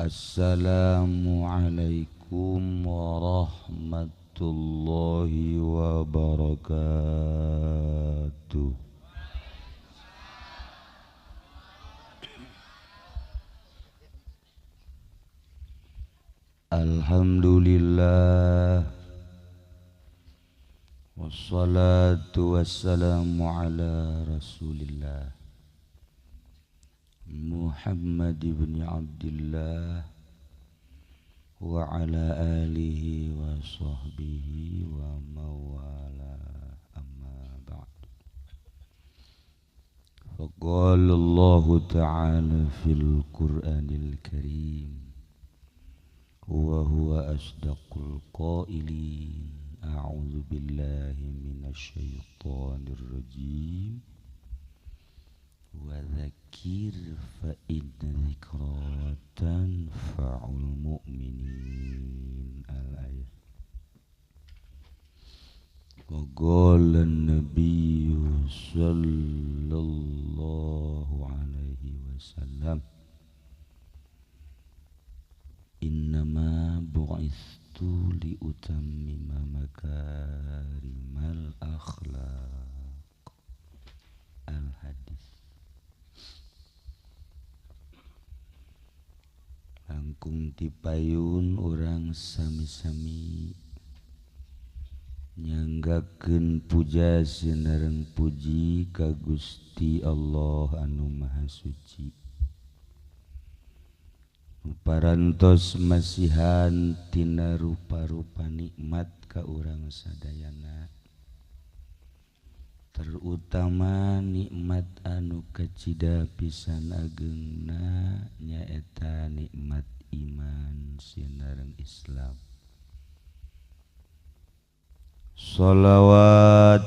Assalamualaikum warahmatullahi wabarakatuh. Alhamdulillah wassalatu wassalamu ala Rasulillah Muhammad ibn Abdillah wa ala alihi wa sahbihi wa mawala amma ba'd. Faqala Allah ta'ala fil Qur'anil Karim wa huwa asdaqul qailin. A'udzu billahi minasy syaithanir rajim. Wa dzakir fa inna dzikra tanfa'ul mu'minin. Al-ayat. Wa qala an-nabiyyu sallallahu alaihi wasallam innama bu'istu li utammima makarimal akhlaq. Al-hadis. Langkung dipayun orang sami-sami nyanggakeun puja sinareng puji ka Gusti Allah anu Maha Suci. Parantos masihan tina rupa-rupa nikmat ka urang sadayana, terutama nikmat anu kacida pisan ageungna nyaeta nikmat iman sinareng Islam. Shalawat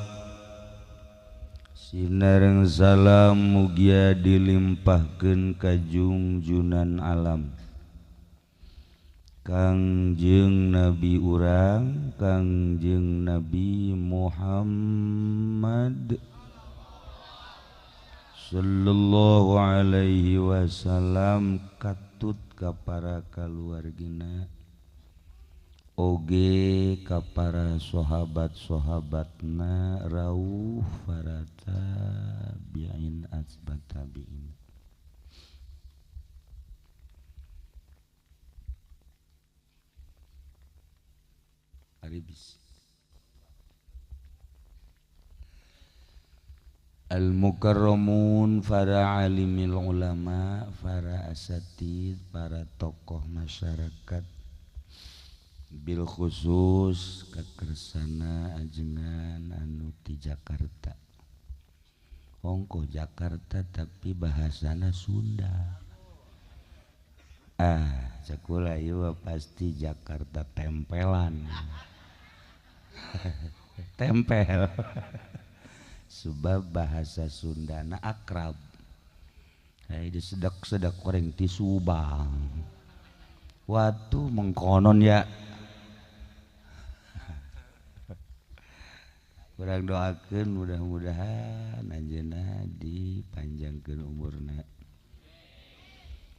sinareng salam mugia dilimpahkeun ka junjunan alam Kangjeng Nabi urang, Kangjeng Nabi Muhammad sallallahu alaihi wasallam, katut ka para kaluargina oge ka para sahabat-sahabatna rawuh para tabi'in asbat tabi'in. Al-mukarramun, para alimil ulama, para asatid, para tokoh masyarakat, bil khusus kakersana ajengan anu ti Jakarta. Hongko Jakarta tapi bahasana Sunda. Cakula ieu pasti Jakarta tempelan. Tempel. Sebab bahasa Sundana akrab. Itu sedak-sedak goreng ti Subang. Watu mengkonon ya. Urang doakeun mudah-mudahan anjeunna dipanjangkeun umurna.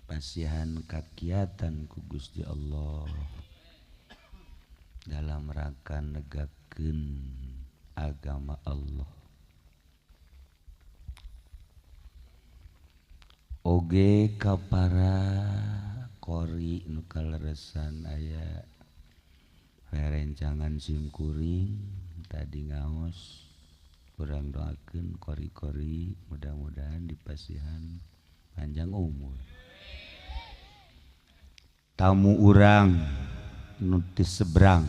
Pasihan kakiatan ku Gusti Allah dalam rangka negakeun agama Allah. Oge ka para qori nu kaleresan aya rerencangan simkuring tadi ngaos, urang doakeun qori-qori mudah-mudahan dipasihan panjang umur. Tamu urang nu teu sebrang,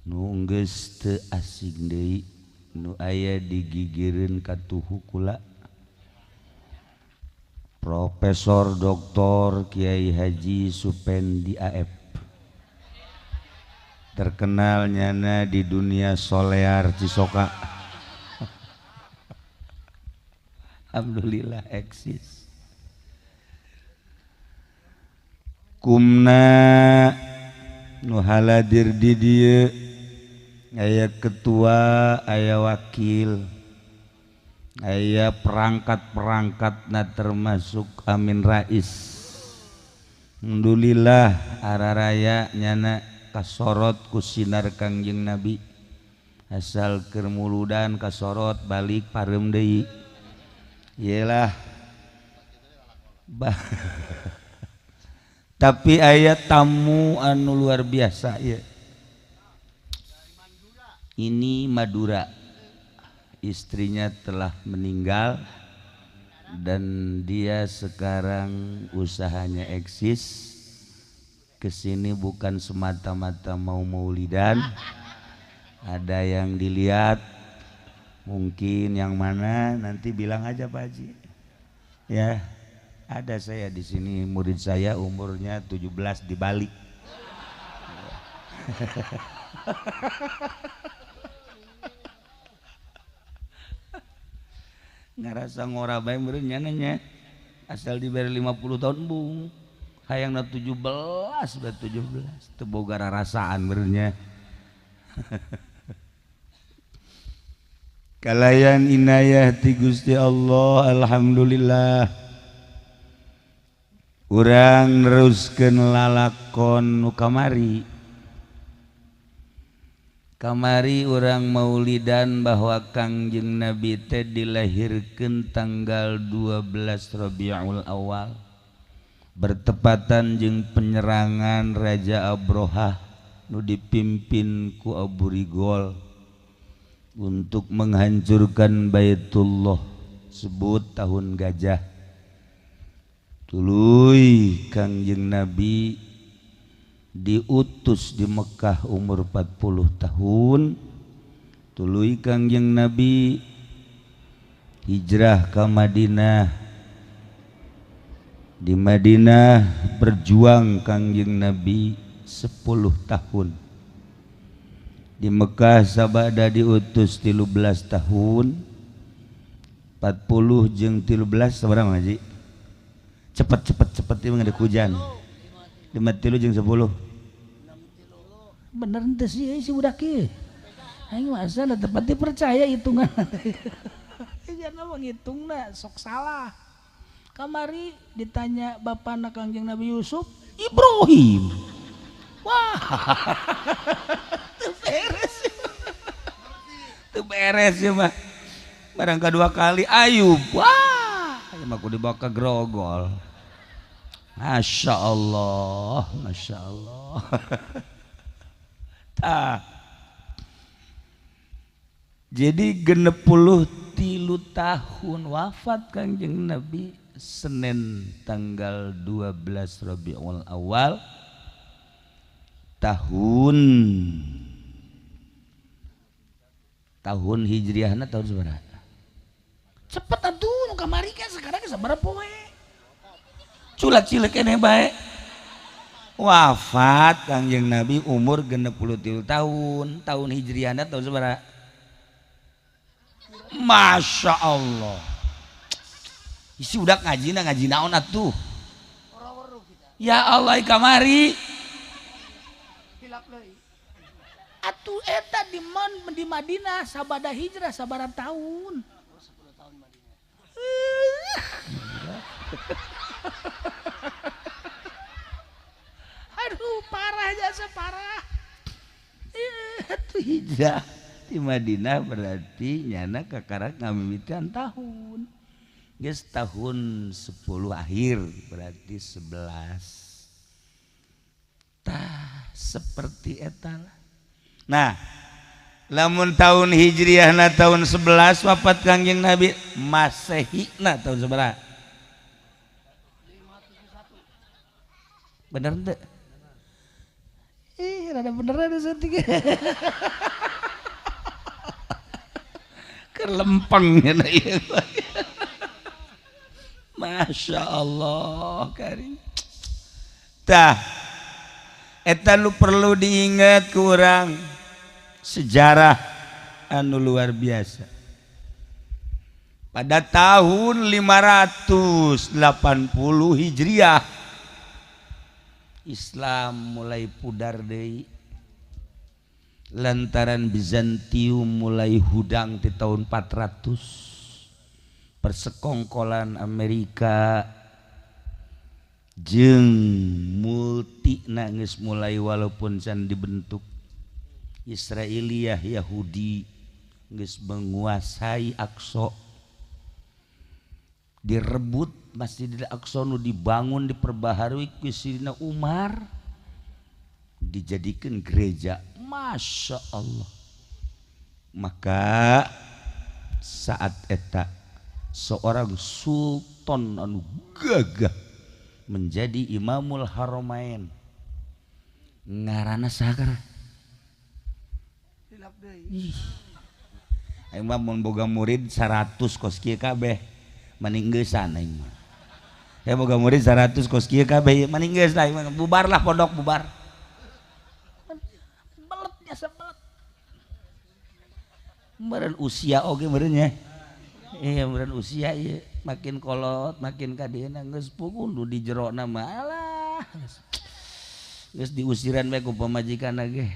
nu geus teu asing deui, nu aya digigireun katuhu kula Profesor Dr. Kiai Haji Supendi AF, terkenal nyana di dunia solear Cisoka. Alhamdulillah eksis. Kumna nu haladir di dieu aya ketua, aya wakil, aya perangkat-perangkatna termasuk Amin Rais, Alhamdulillah araraya nyana kasorot ku sinar Kangjeng Nabi asal kermuludan kasorot balik parem deui yelah tapi aya tamu anu luar biasa ya. Ini Madura, istrinya telah meninggal dan dia sekarang usahanya eksis. Kesini bukan semata-mata mau maulidan, ada yang dilihat, mungkin yang mana nanti bilang aja Pak Haji. Ya, ada saya di sini, murid saya umurnya 17 di Bali. Ngarasa ngorabai meureunnya nanya asal diberi 50 tahun bung hayangna 17 udah 17 teu boga rarasaan meureunnya. Kalayan inayah ti Gusti Allah alhamdulillah urang neruskeun lalakon nu kamari urang maulidan bahwa Kangjeng Nabi teh dilahirkeun tanggal 12 Rabiul Awal bertepatan jeung penyerangan Raja Abrohah nu dipimpin ku Abu Rigol untuk menghancurkan Baitullah sebut tahun gajah. Tuluy Kangjeng Nabi diutus di Mekah umur 40 tahun. Tuluy Kangjeng Nabi hijrah ke Madinah. Di Madinah berjuang Kangjeng Nabi 10 tahun. Di Mekah sabada diutus 13 tahun. 40 jeung 13 sabaraha Haji? Cepet ieu ngade hujan. 53 jeung 10. Bener ente sih si budak ieu. Aing masa da tepat dipercaya hitungan. Jangan mengitungna sok salah. Kamari ditanya bapana Kangjeng Nabi Yusuf, Ibrahim. Wah. Teu beres ya mah. Barang kedua kali Ayub. Wah, ieu mah kudu dibawa ke grogol. Masya Allah, Masya Allah. Jadi 63 tahun wafat Kangjeng Nabi Senin tanggal 12 Rabiul Awal tahun hijriahna tahun sabaraha? Cepet atuh nu kamari kan sekarang sabaraha poe. Culak cilik keneh bae. Wafat Kangjeng Nabi umur 63 tahun. Tahun hijriahna tahun sabaraha? Masya Allah. Isi udah ngaji naon atuh. Ya Allah kamari. Atuh eta di Madinah sabada hijrah sabaraha tahun. 10 tahun Madinah. Aduh parah jasa parah. Atuh hijrah di Madinah berarti nyana kakarak ngamimitan tahun. Geus tahun 10 akhir berarti 11. Tah seperti eta lah. Nah, lamun tahun hijriahna tahun 11 wafat Kangjeng Nabi, Masehina tahun sabaraha? Bener teu? Rada beneran ada setik. Kelempengnya na ieu. Masya Allah karim. Tah, eta lu perlu diingat ku urang sejarah anu luar biasa. Pada tahun 580 Hijriah Islam mulai pudar deui lantaran Bizantium mulai hudang di tahun 400. Persekongkolan Amerika, jeung multi nangis mulai walaupun can dibentuk Israiliyah Yahudi geus menguasai Aqsa, direbut Masjidil Aqsa nu dibangun diperbaharui ku Sidina Umar, dijadikan gereja. Masya Allah. Maka saat eta seorang sultan anu gagah menjadi Imamul Haramain, ngaranna saha? Imam mun boga murid 100 kos kieu kabeh mending geussan aing mah. Boga murid 100 kos kieu kabeh mending geus lah, bubarlah pondok bubar. Beletnya sebelet. Meureun usia oge meureun nya. Iya meureun usia ieu makin kolot makin kadieuna geus kudu di jerona mah alah. Geus diusiran bae ku pamajikanna ge.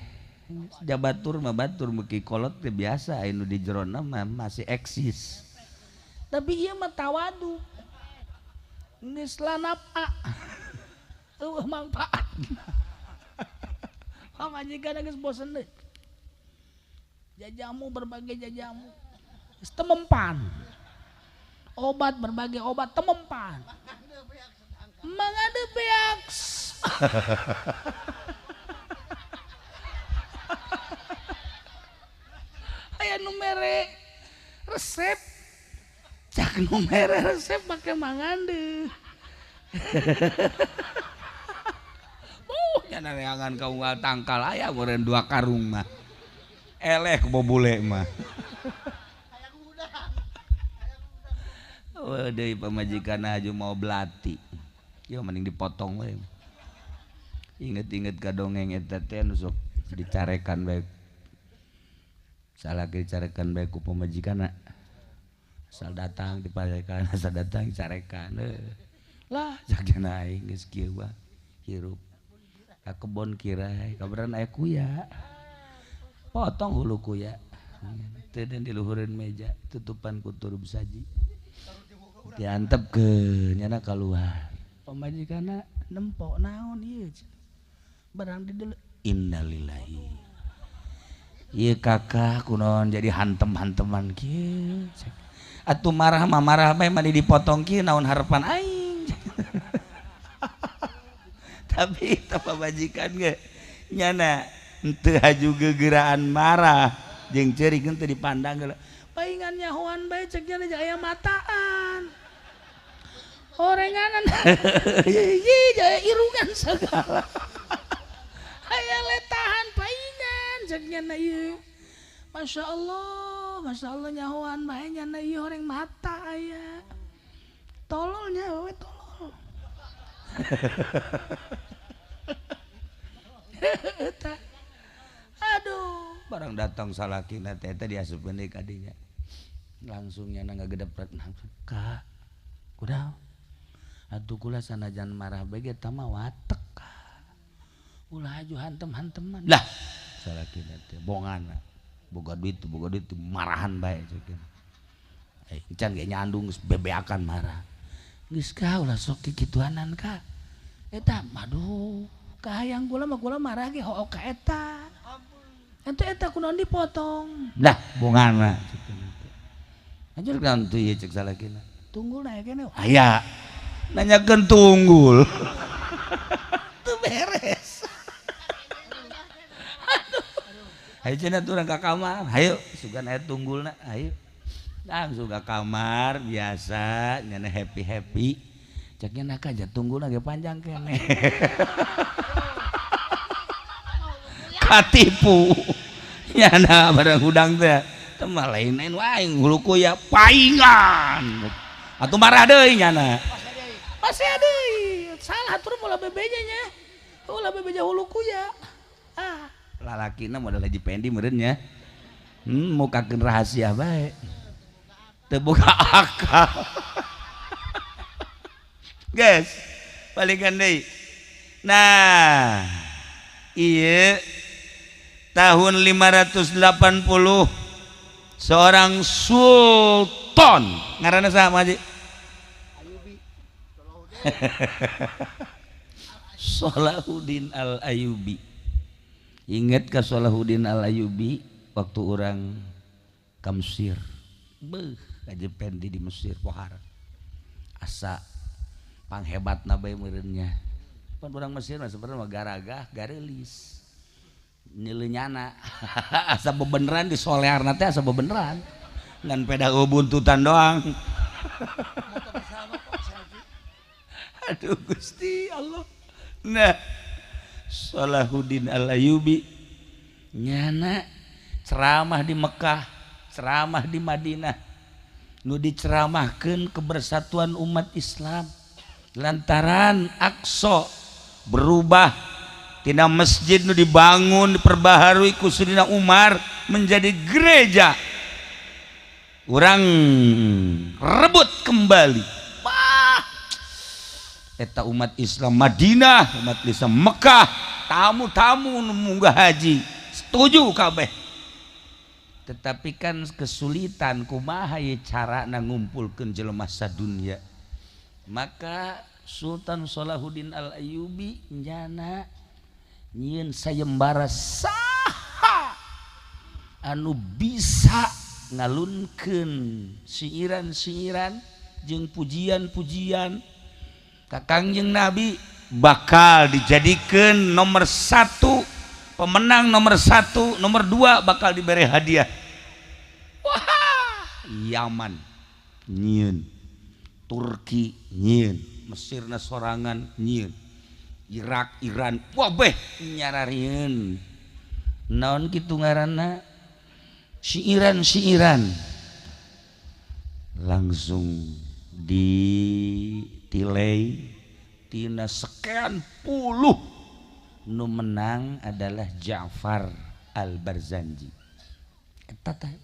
Jabatur mah batur muki kolot teh biasa anu di jerona mah masih eksis. Tapi ieu mah tawadu. Geus lanapa. Eueuh manfaat. Pamajikanna geus bosen deui. Jajamu berbagai jajamu. Geus temempan. Obat berbagai obat temempan. Mangade beaks. Aya nu mere resep. Cak nu mere resep make mangande. Nya neangan ka unggal tangkal aya meureun 2 karung mah. Eleh ku bobule mah. Oh deui pamajikan aju mau belati. Ieu mending dipotong we. Inget-inget ka dongeng eta teh nu sok dicarekan bae. Salah dicarekan bae ku pamajikanna. Asal datang diparekan, asal datang dicarekan. Lah jakna aing geus kieu bah hirup. Ka kebon kirai, kabaran aya kuya. Potong hulu kuya. Teu dan di luhureun meja, tutupan ku turub saji. Diantepkeun nyana kaluar. Pamajikanna nempo naon ieu? Barang di deuleu. Innalillahi. Ieu kakak kunaon jadi hantem-hanteman kieu. Atuh marah mah marah bae mah dipotong kieu naon harapan aing. Tapi eta pamajikan ge nyana henteu haju gegeraan marah jeung ceurik henteu dipandang geula. Paingan nyahoan bae cek nya aya mataan. Orenganan. Ye jaya irungan segala. Aya letahan paingan cek nya ieu. Masya Allah nyahoan bae nya ieu horeng mata aya. Tololnya we tolol. Aduh, Barang datang salakina teh eta diasupkeun deui ka dinya. Langsung nyana ngagedepret langsung. Kak, kudaon? Atuh kula sanajan marah bae ge tah mah watek. Ulah aju hantem-hanteman. Lah, salakina teh bonganna. Boga duit marahan bae ceuk. Can ge nyandung geus bebeakan marah. Geus ka ulah sok kikituanan ka. Eta aduh, kahayang kula marah ge hook ka eta. ente eta kunaon dipotong. Lah, bonganna ceuk teh. Anjur kan tuh ieu ceuk salakina. Tunggul na kene. Aya. Nanyakeun tunggul. Teu beres. Hayu cenah turang ka kamar. Hayu sugan aya tunggulna. Hayu. Langsung ka kamar biasa nyana happy. Cek nya nak aja tunggulna ge panjang kene. Katipu. Nyana barang hudang teh. Teu mah lain-lain wae hulu kuya paingan. Atuh marah deui nyana. Masih ada. Salah atur mula bebeja nya. Ulah bebeja hulu kuya. Lalakina modal Haji Pendi meureun nya. Mukakeun rahasia bae. Teu boga akal. Guys, balikan deui. Nah, ieu tahun 580 seorang sultan ngaranna saha Haji? Salahuddin Al-Ayyubi. Ingat ka Salahuddin Al-Ayyubi waktu orang ke Mesir. Beuh, kajepen di Mesir pohar. Asa panghebatna bae meureunnya. Pan urang Mesir mah sebenarnya garagah, garelis. Nyelenyana. Asa bebeneran di solearna teh asa bebeneran. Ngan peda buntutan doang. Aduh Gusti Allah. Nah, Salahuddin Al-Ayyubi nyana ceramah di Mekah, ceramah di Madinah, nu diceramahkeun kebersatuan umat Islam lantaran Aqsa berubah tina masjid nu dibangun diperbaharui ku Sayyidina Umar menjadi gereja. Orang rebut kembali. Wah, eta umat Islam Madinah, umat Islam Mekah, tamu-tamu nu munggah haji setuju kabeh. Tetapi kan kesulitan kumaha ye carana ngumpulkeun jelema sadunya. Maka Sultan Salahuddin Al-Ayyubi njana nyieun sayembara saha anu bisa ngalunkeun siiran-siiran jeung pujian-pujian ka Kangjeng Nabi bakal dijadikeun nomor 1 pemenang, nomor 1, nomor 2 bakal diberi hadiah. Wah, Yaman nyieun, Turki nyieun, Mesirna sorangan nyieun, Irak, Iran, wah beh nyararieun. Naon kitu ngaranna? Siiran-siiran. Langsung ditilai tina sekian puluh nu menang adalah Ja'far Al-Barzanji. Eta teh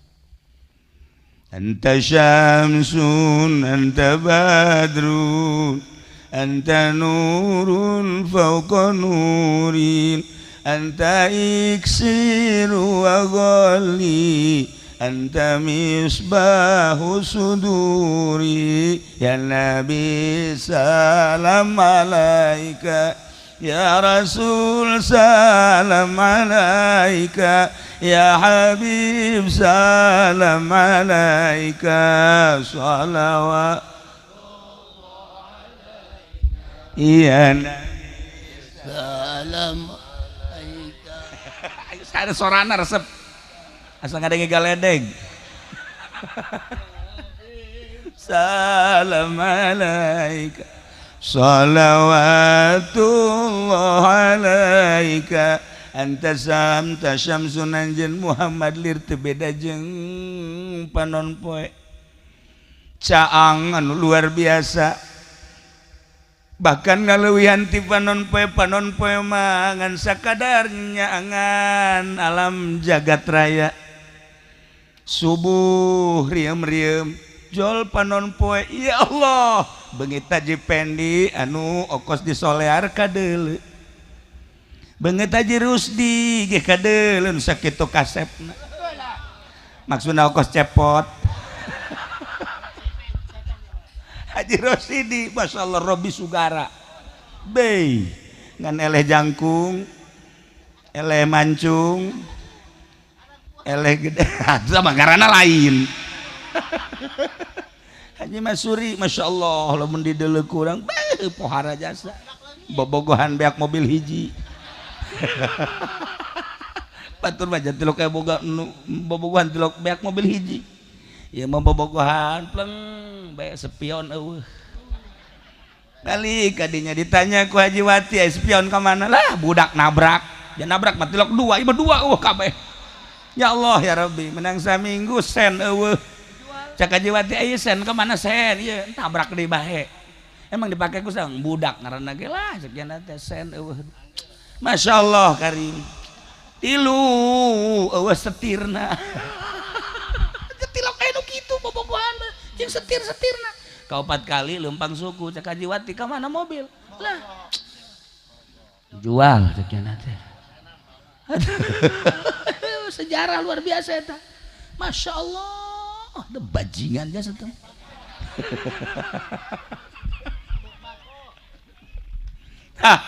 anta syamsun anta badrun anta nurun fawqa nurin anta iksiru wa ghalli anta misbahu suduri ya Nabi salam alaika ya Rasul salam alaika ya Habib salam alaika salawat ya Nabi salam alaika. Ada sorana resep asal ngadenge galedeg. Salam alaika salawatullah alaika anta samta syamsun anjeun Muhammad lir teu beda jeung panon poe caang anu luar biasa. Bahkan ngaleuwihan ti panon poe mah ngan sakadarnya angan alam jagat raya. Subuh riem-riem jol panon poe, ya Allah beungit Haji Pendi anu okos di solear kadeuleu, beungit Haji Rusdi ge kadeuleu sakitu kasepna, maksudna okos cepot. Haji Rosidi, Masya Allah, Robi Sugara Bey ngan eleh jangkung, eleh mancung, eleh gede sama garana lain. Haji Masuri, Masya Allah, lamun di deuleu kurang beuh pohara jasa bobogohan beak mobil hiji. Batur mah jantilok kayak boga bobogohan tilok beak mobil hiji. Ya mau bobogohan pleng bae spion eueuh. Balik kadinya ditanya ku Haji Wati, spion ka mana? Lah budak nabrak. Ya nabrak mah tilok 2, ieu 2 kabeh. Ya Allah ya Rabbi, menang saminggu sen eueuh. Cak Haji Wati, ieu sen ka mana sen? Ieu nabrak deui bae. Emang dipake ku sang budak ngaranna ge lah cek cenah teh sen eueuh. Masya Allah Karim. Tilu eueuh setirna. Tilok anu kitu bobogohan jeung setir-setirna. Ka 4 kali lempang suku cak Haji Wati ka mana mobil? Lah. Jual cek cenah teh. Sejarah luar biasa eta. Masya Allah, ada bajingan jasa tuh. Hah,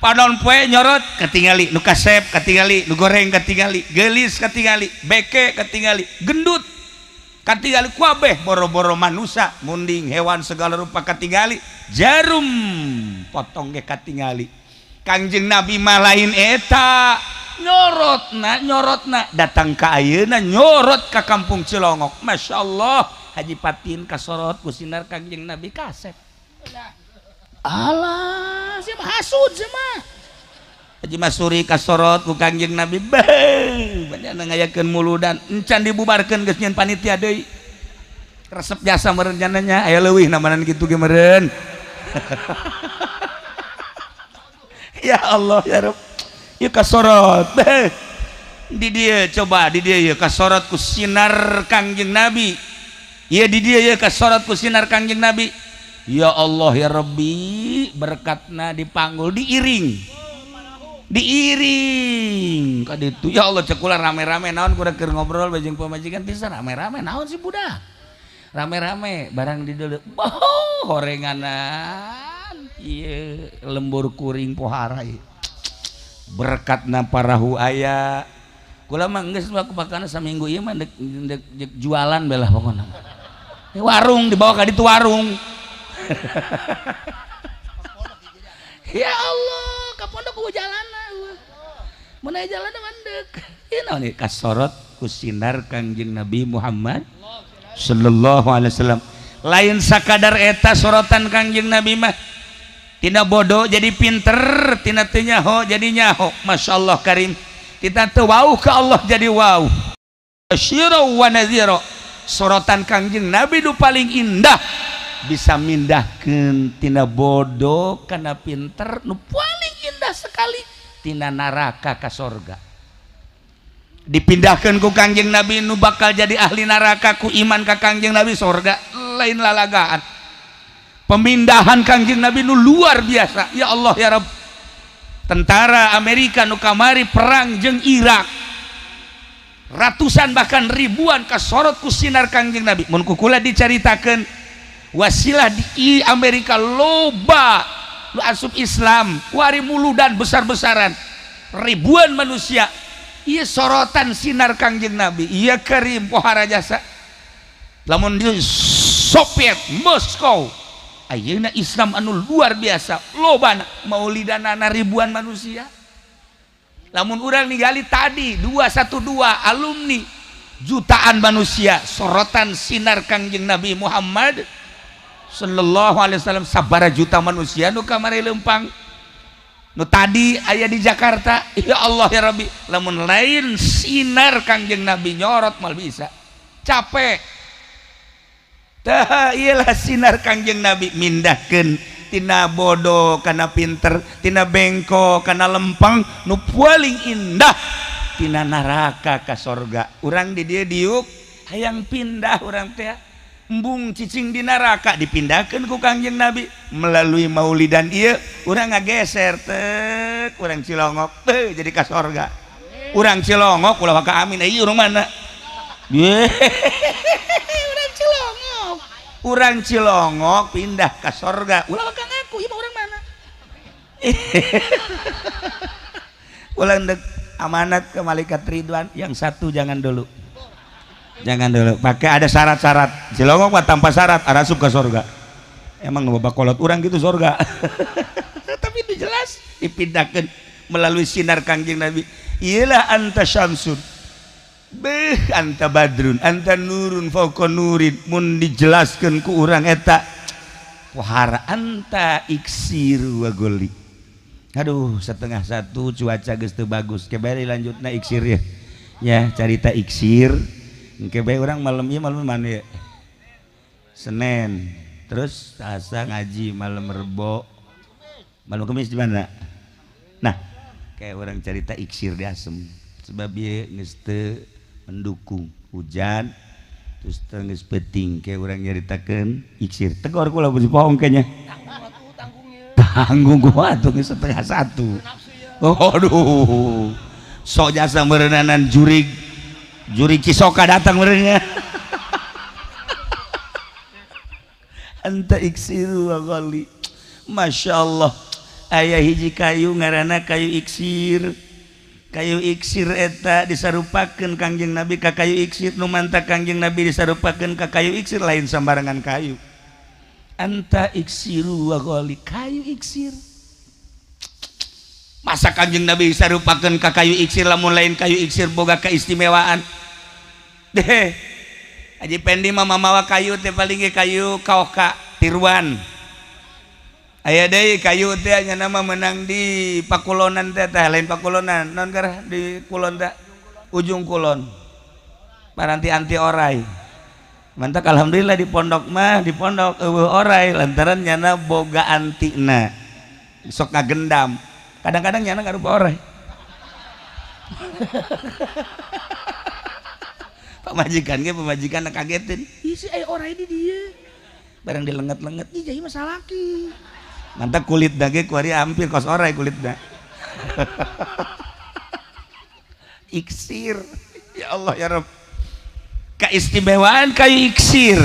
padon poe nyorot ketingali nu kasep ketingali nu goreng ketingali gelis ketingali beke ketingali gendut ketingali kuabeh boro-boro manusia munding hewan segala rupa ketingali jarum potong ge ketingali Kangjeng Nabi mah lain eta nyorotna datang ka ayeuna nyorot ka kampung Cilongok Masya Allah Haji Patin kasorot ku sinar Kangjeng Nabi kasep alah si mah hasud si mah Haji Masuri kasorot ku Kangjeng Nabi beuh banyak ngayakeun muludan encan dibubarkeun geus nyeun panitia deui resep jasa meureun jananya aya leuwih namanan kitu ge meureun ya Allah ya Rabb ieu kasorot di dieu coba di dieu ieu kasorot ku sinar Kangjeng Nabi ieu di dieu ieu kasorot ku sinar Kangjeng Nabi ya Allah ya Rabbi berkatna dipanggul diiring ka ditu ya Allah cek kula rame-rame naon kurang keur ngobrol bajeng pamajikan pisan rame-rame naon si budak rame-rame barang di dieu horenganan iya lembur kuring pohara berkatna parahu aya kula mah geus aku pakana saminggu ieu mah dek jualan belah pokona warung dibawa ka ditu warung ya Allah ka pondok ku jalanna mun aya jalan mandek ieu naon ieu kasorot ku sinar Kangjeng Nabi Muhammad sallallahu alaihi wasallam lain sakadar eta sorotan Kangjeng Nabi mah tina bodoh jadi pinter tina teu nyaho jadi nyaho Masya Allah karim tina teu wauh ka Allah jadi wauh basyira wa nadhira sorotan Kangjeng Nabi nu paling indah bisa mindahkeun tina bodoh kana pinter nu paling indah sekali tina neraka ka surga dipindahkeun ku Kangjeng Nabi nu bakal jadi ahli neraka ku iman ka Kangjeng Nabi surga lain lalagaan pemindahan Kangjeng Nabi nu luar biasa ya Allah ya Rabb tentara Amerika nu kamari perang jeung Irak ratusan bahkan ribuan kasorot ku sinar Kangjeng Nabi mun kukula dicaritakeun wasilah di Amerika loba nu asup Islam wari muludan besar-besaran ribuan manusia ieu sorotan sinar Kangjeng Nabi ieu karim pohara jasa lamun di Soviet Moskow ayeuna Islam anu luar biasa lobana maulidanana ribuan manusia lamun urang ningali tadi 212 alumni jutaan manusia sorotan sinar Kangjeng Nabi Muhammad sallallahu alaihi wasallam sabara juta manusia nu kamari lempang nu tadi aya di Jakarta ya Allah ya Rabbi lamun lain sinar Kangjeng Nabi nyorot mal bisa capek tah iyalah sinar Kangjeng Nabi mindahkeun tina bodoh kana pinter tina bengko kana lempang nu paling indah tina neraka ka surga urang di dieu diuk hayang pindah urang teh embung cicing di neraka dipindahkeun ku Kangjeng Nabi melalui maulidan ieu urang ngageser teh urang Cilongok teh jadi ka surga urang Cilongok ulah ka amin ieu urang mana urang Cilongok pindah ke surga ulah bakal ngaku ieu urang mana ulang dek amanat ke malaikat Ridwan yang satu jangan dulu pakai ada syarat-syarat Cilongok mah tanpa syarat arasup ke surga emang bapak kolot urang gitu surga tapi itu jelas dipindahkan melalui sinar Kangjeng Nabi iyalah anta syamsun beh anta badrun anta nurun fauqa nurin mun dijelaskeun ku urang eta wahara anta iksir wa goli aduh setengah satu cuaca geus teu bagus kebari lanjutna iksir ya carita iksir engke bae urang malam ieu malam mana ya Senin terus Selasa ngaji malam Rebo malam Kamis di mana nah kayak orang carita iksir di asem sebab ieu geus teu mendukung hujan terus geus peuting kayak orang nyaritakeun iksir tegor kula beusi pohong kayaknya tanggung gua atuh geus setengah satu aduh sok jasa meureunanan juri Cisoka datang meureunya anta iksiru wa ghali Masya Allah aya hiji kayu ngaranna kayu iksir. Kayu iksir eta disarupakeun Kangjeng Nabi ka kayu iksir, nu mantap Kangjeng Nabi disarupakeun ka kayu iksir lain sambarangan kayu. Anta iksiru wa ghali, kayu iksir. Masa Kangjeng Nabi disarupakeun ka kayu iksir lamun lain kayu iksir boga keistimewaan. Deh. Haji Pendi mah mamawa kayu teh paling ge kayu kaoka tiruan. Aya deui kayu teh nya nama menang di Pakulonan teh lain Pakulonan naon garah di kulon teh ujung kulon paranti anti orai mantap alhamdulillah di pondok eueuh orai lantaran nyana boga antina sok ngagendam kadang-kadang nyana ngarupa orai pamajikan kagetin isi aya orai di dieu barang dilenget-lenget ih jadi masalah laki mantap kulit dage kuari hampir kos orai kulitna iksir ya Allah ya Rabb keistimewaan kayu iksir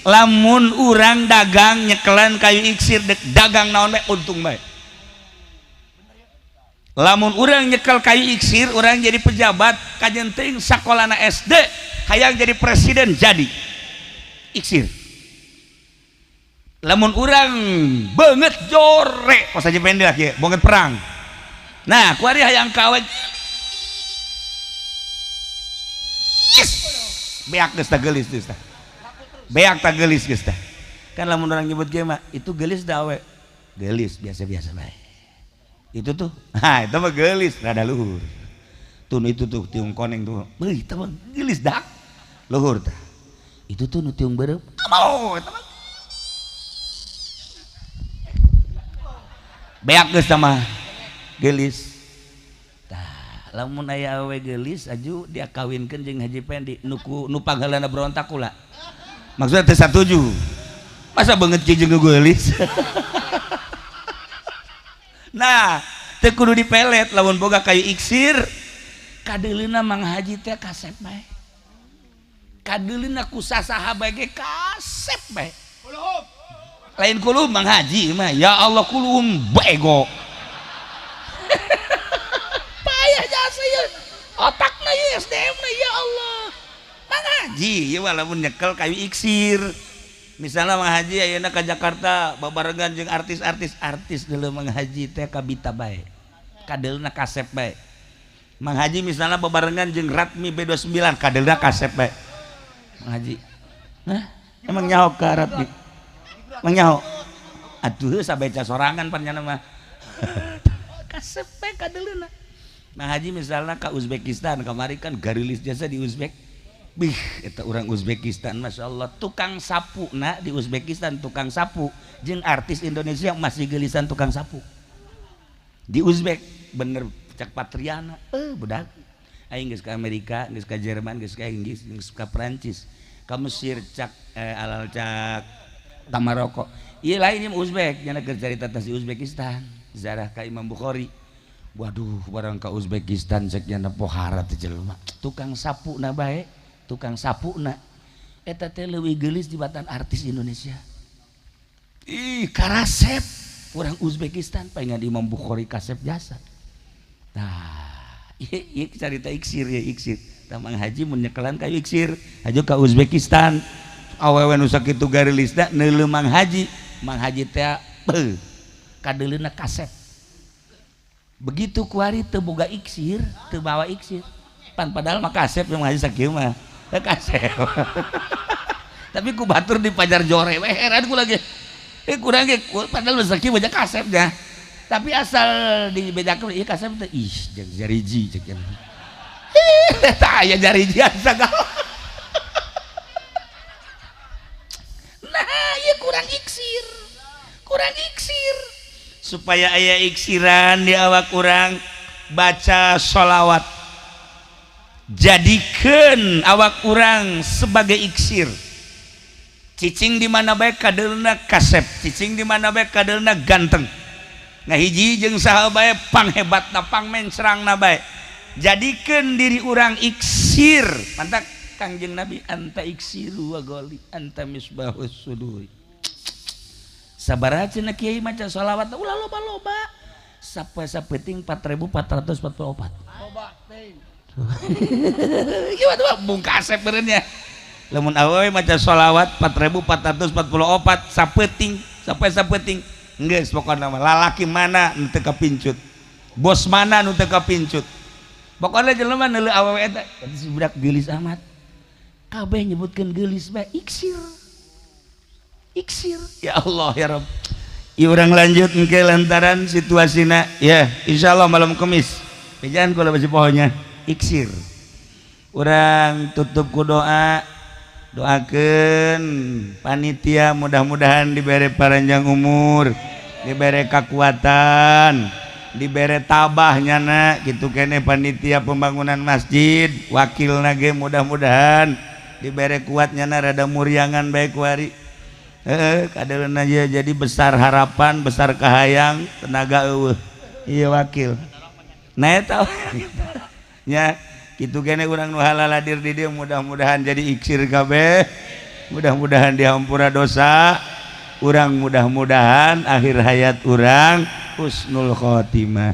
lamun urang dagang nyekelan kayu iksir dagang naon bae untung bae lamun urang nyekel kayu iksir urang jadi pejabat kajenting sakolana SD hayang jadi presiden jadi iksir lamun urang banget jore pas aja pendek lah ya banget perang nah kuari hayang kawet yes beak geus tah geulis geus tah beak tah geulis geus tah kan lamun orang nyebut ge mah itu geulis dawe geulis biasa-biasa bae itu tuh nah itu mah geulis rada luhur tuh itu tuh tiung koneng tuh beuh itu mah geulis dak luhur tah itu tuh nu tiung beureum mau eta mah beak geus sama geulis tah lamun aya awe geulis aju dia kawinkeun jeung Haji Pendi nu panggalana berontak kula maksudna teu satuju masa beungeut jeung geulis nah teu kudu dipelet lamun boga kayu iksir kadeulina Mang Haji teh kasep bae kadeulina ku sasaha bae ge kasep bae lain kulum Mang Haji mah ya Allah kulum bego payah jasa ya otakna ya SDM na ya Allah Mang Haji ya walaupun nyekel kayu iksir misalnya Mang Haji ayeuna ka Jakarta babarengan jeung artis deuleu Mang Haji teh kabita bae kadeulna kasep bae Mang Haji misalnya babarengan jeung Ratmi B29 kadeulna kasep bae Mang Haji hah emang nyaho ka Ratmi menyaho aduh sabeca sorangan panjana mah kasep bae kadeuluna Mang Haji misalnya ke Uzbekistan kamari kan garilis jasa di Uzbek bih eta urang Uzbekistan Masya Allah tukang sapu na di Uzbekistan tukang sapu jeung artis Indonesia masih gelisan tukang sapu di Uzbek bener cak Patriana budak aing geus ka Amerika geus ka Jerman geus ka Inggris geus ka Prancis ka Mesir cak alal cak ka Maroko ieu lain ieu Uzbek nya keur carita tas di Uzbekistan ziarah ka Imam Bukhari waduh barang ka Uzbekistan cek nya pohara teh jelema tukang sapuna bae tukang sapuna eta teh leuwih geulis dibatan artis Indonesia ih karasep urang Uzbekistan palingan di Imam Bukhari kasep jasa nah ieu carita iksir ya iksir Mang Haji mun nyekelan kayu iksir aju ka Uzbekistan awewe nu sakitu garilisna neuleuh Mang Haji teh kadeulina kasep begitu kuari teu boga iksir teu bawa iksir pan padahal mah kasep Mang Haji sakieu mah kasep tapi ku batur di pajar jore we heran ku lagi kurang ge padahal nu sakieu baca kasepnya tapi asal dibedakeun ieu kasep teh ih jariji cek cenah tah aya jariji sagala kurang iksir supaya aya iksiran di awak kurang baca sholawat jadikan awak kurang sebagai iksir cicing di mana bae kadeulna kasep cicing di mana bae kadeulna ganteng ngahiji jeung saha bae panghebatna pangmencrangna bae jadikan diri urang iksir mantap Kangjeng Nabi anta iksiru wa ghali anta misbahus suduri sabaraha cenah kiai maca sholawat ulah loba-loba sapeting 4444 Loba teh. gimana bung kasep benernya lamun awewe maca sholawat 4444 sapeting geus pokona lalaki mana nu teu kapincut bos mana nu teu kapincut pokona jelema neuleuh awewe eta si budak geulis amat kabeh nyebutkeun geulis bae iksir ya Allah ya Rabb ieu urang lanjut engke lantaran situasina ya insyaallah malam Kamis jangan kula basi pohonnya iksir urang tutup ku doa doakeun panitia mudah-mudahan dibere panjang umur dibere kekuatan dibere tabah nyana gitu kene panitia pembangunan masjid wakilna ge mudah-mudahan dibere kuat nyana rada muriangan bae ku ari kadeuna jadi besar harapan besar kahayang tenaga eueuh ieu wakil nah eta nya kitu kene urang nu halal hadir di dieu mudah-mudahan jadi iksir kabeh mudah-mudahan dihampura dosa urang mudah-mudahan akhir hayat urang husnul khotimah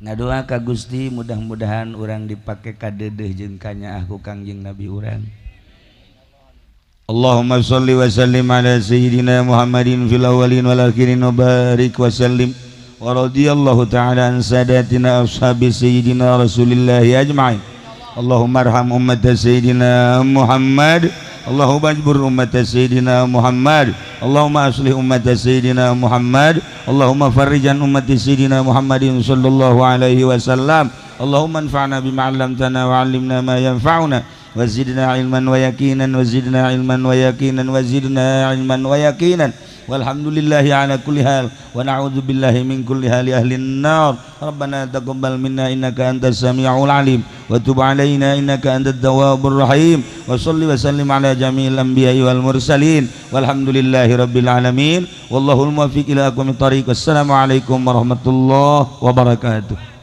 ngadoa ka Gusti mudah-mudahan urang dipake kadeudeuh jeung kanyaah ku Kangjeng Nabi urang Allahumma sholli wa sallim ala sayyidina Muhammadin fil awwalin wal akhirin wa barik wa sallim wa radiyallahu ta'ala an sadatina ashabi sayyidina Rasulillah ajma'in Allahumma arham ummat sayyidina Muhammad Allahumma ajbur ummat sayyidina Muhammad Allahumma aslih ummat sayyidina Muhammad Allahumma farrijan ummat sayyidina Muhammadin sallallahu alaihi wasallam Allahumma anfa'na bima 'allamtana wa 'allimna ma yanfa'una wa zidna ilman wa yaqinan wa zidna ilman wa yaqinan wa zidna ilman wa yaqinan walhamdulillahi ala kulli hal wa na'udzu billahi min kulli hali ahlin nar rabbana taqabbal minna innaka antas samiul alim wa tub alaina innaka antat tawwabur rahim wa shalli wa sallim ala jami'il anbiya'i wal mursalin walhamdulillahi rabbil alamin wallahul muwaffiq ila aqwamit thariq. Wassalamu alaikum warahmatullahi wabarakatuh.